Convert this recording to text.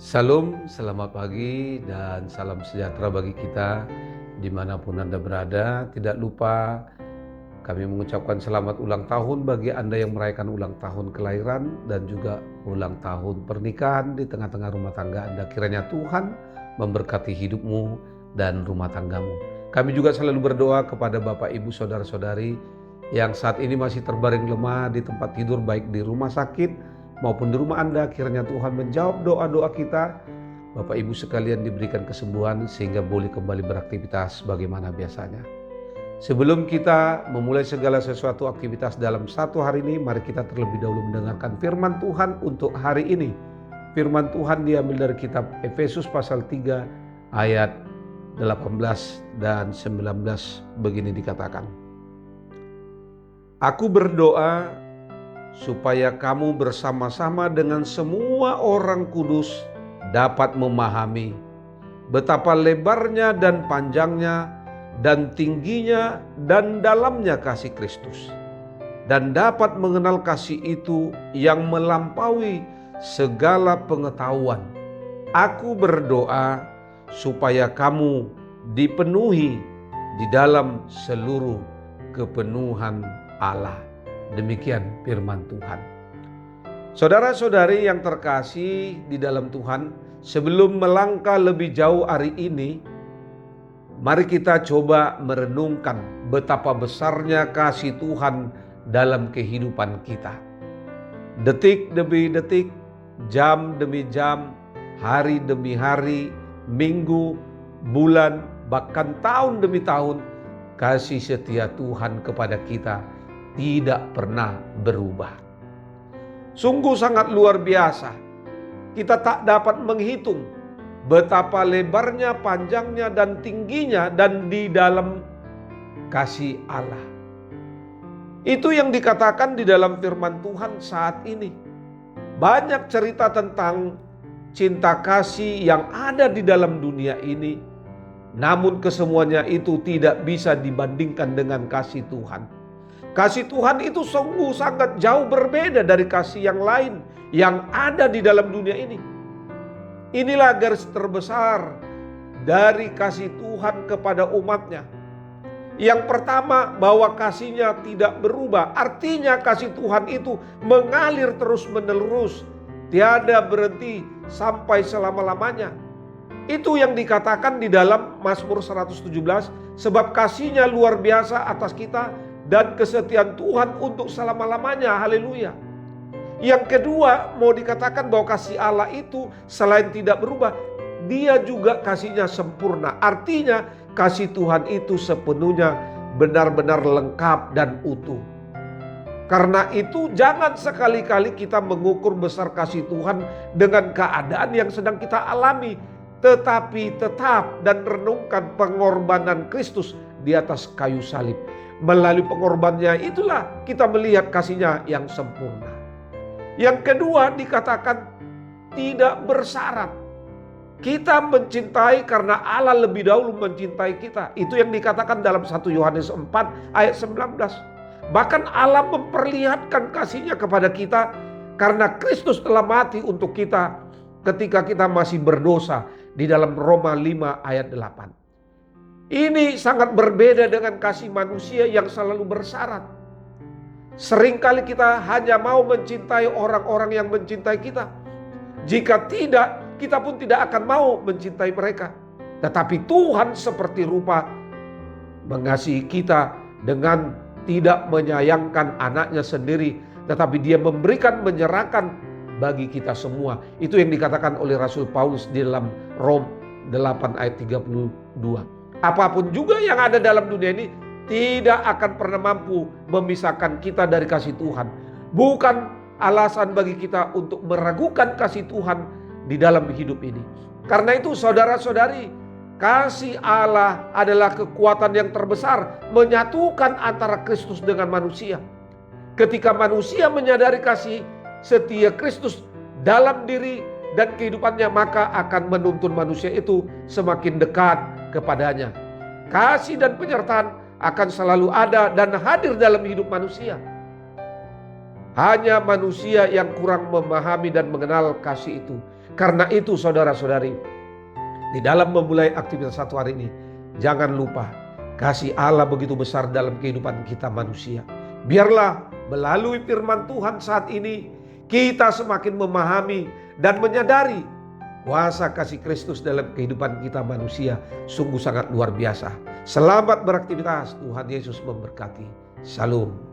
Salam, selamat pagi dan salam sejahtera bagi kita dimanapun Anda berada. Tidak lupa kami mengucapkan selamat ulang tahun bagi Anda yang merayakan ulang tahun kelahiran dan juga ulang tahun pernikahan di tengah-tengah rumah tangga Anda. Kiranya Tuhan memberkati hidupmu dan rumah tanggamu. Kami juga selalu berdoa kepada Bapak, Ibu, Saudara-saudari yang saat ini masih terbaring lemah di tempat tidur, baik di rumah sakit maupun di rumah Anda. Kiranya Tuhan menjawab doa-doa kita. Bapak Ibu sekalian diberikan kesembuhan sehingga boleh kembali beraktivitas bagaimana biasanya. Sebelum kita memulai segala sesuatu aktivitas dalam satu hari ini, mari kita terlebih dahulu mendengarkan firman Tuhan untuk hari ini. Firman Tuhan diambil dari kitab Efesus pasal 3 ayat 18 dan 19, begini dikatakan. Aku berdoa supaya kamu bersama-sama dengan semua orang kudus dapat memahami betapa lebarnya dan panjangnya dan tingginya dan dalamnya kasih Kristus, dan dapat mengenal kasih itu yang melampaui segala pengetahuan. Aku berdoa supaya kamu dipenuhi di dalam seluruh kepenuhan Allah. Demikian firman Tuhan. Saudara-saudari yang terkasih di dalam Tuhan, sebelum melangkah lebih jauh hari ini, mari kita coba merenungkan betapa besarnya kasih Tuhan dalam kehidupan kita. Detik demi detik, jam demi jam, hari demi hari, minggu, bulan, bahkan tahun demi tahun, kasih setia Tuhan kepada kita tidak pernah berubah. Sungguh sangat luar biasa. Kita tak dapat menghitung betapa lebarnya, panjangnya, dan tingginya dan di dalam kasih Allah. Itu yang dikatakan di dalam firman Tuhan saat ini. Banyak cerita tentang cinta kasih yang ada di dalam dunia ini, namun kesemuanya itu tidak bisa dibandingkan dengan kasih Tuhan. Kasih Tuhan itu sungguh sangat jauh berbeda dari kasih yang lain yang ada di dalam dunia ini. Inilah garis terbesar dari kasih Tuhan kepada umatnya. Yang pertama, bahwa kasihnya tidak berubah. Artinya kasih Tuhan itu mengalir terus menerus, tiada berhenti sampai selama-lamanya. Itu yang dikatakan di dalam Mazmur 117, sebab kasihnya luar biasa atas kita dan kesetiaan Tuhan untuk selama-lamanya. Haleluya. Yang kedua, mau dikatakan bahwa kasih Allah itu selain tidak berubah, dia juga kasihnya sempurna. Artinya kasih Tuhan itu sepenuhnya benar-benar lengkap dan utuh. Karena itu jangan sekali-kali kita mengukur besar kasih Tuhan dengan keadaan yang sedang kita alami, tetapi tetap dan renungkan pengorbanan Kristus di atas kayu salib. Melalui pengorbanannya itulah kita melihat kasihnya yang sempurna. Yang kedua dikatakan tidak bersyarat. Kita mencintai karena Allah lebih dahulu mencintai kita. Itu yang dikatakan dalam 1 Yohanes 4 ayat 19. Bahkan Allah memperlihatkan kasihnya kepada kita karena Kristus telah mati untuk kita ketika kita masih berdosa di dalam Roma 5 ayat 8. Ini sangat berbeda dengan kasih manusia yang selalu bersyarat. Seringkali kita hanya mau mencintai orang-orang yang mencintai kita. Jika tidak, kita pun tidak akan mau mencintai mereka. Tetapi Tuhan seperti rupa mengasihi kita dengan tidak menyayangkan anaknya sendiri, tetapi dia memberikan, menyerahkan bagi kita semua. Itu yang dikatakan oleh Rasul Paulus di dalam Rom 8 ayat 32. Apapun juga yang ada dalam dunia ini tidak akan pernah mampu memisahkan kita dari kasih Tuhan. Bukan alasan bagi kita untuk meragukan kasih Tuhan di dalam hidup ini. Karena itu saudara-saudari, kasih Allah adalah kekuatan yang terbesar menyatukan antara Kristus dengan manusia. Ketika manusia menyadari kasih setia Kristus dalam diri dan kehidupannya, maka akan menuntun manusia itu semakin dekat kepadanya. Kasih dan penyertaan akan selalu ada dan hadir dalam hidup manusia. Hanya manusia yang kurang memahami dan mengenal kasih itu. Karena itu saudara-saudari, di dalam memulai aktivitas satu hari ini, jangan lupa kasih Allah begitu besar dalam kehidupan kita manusia. Biarlah melalui firman Tuhan saat ini, kita semakin memahami dan menyadari kuasa kasih Kristus dalam kehidupan kita manusia sungguh sangat luar biasa. Selamat beraktivitas, Tuhan Yesus memberkati. Shalom.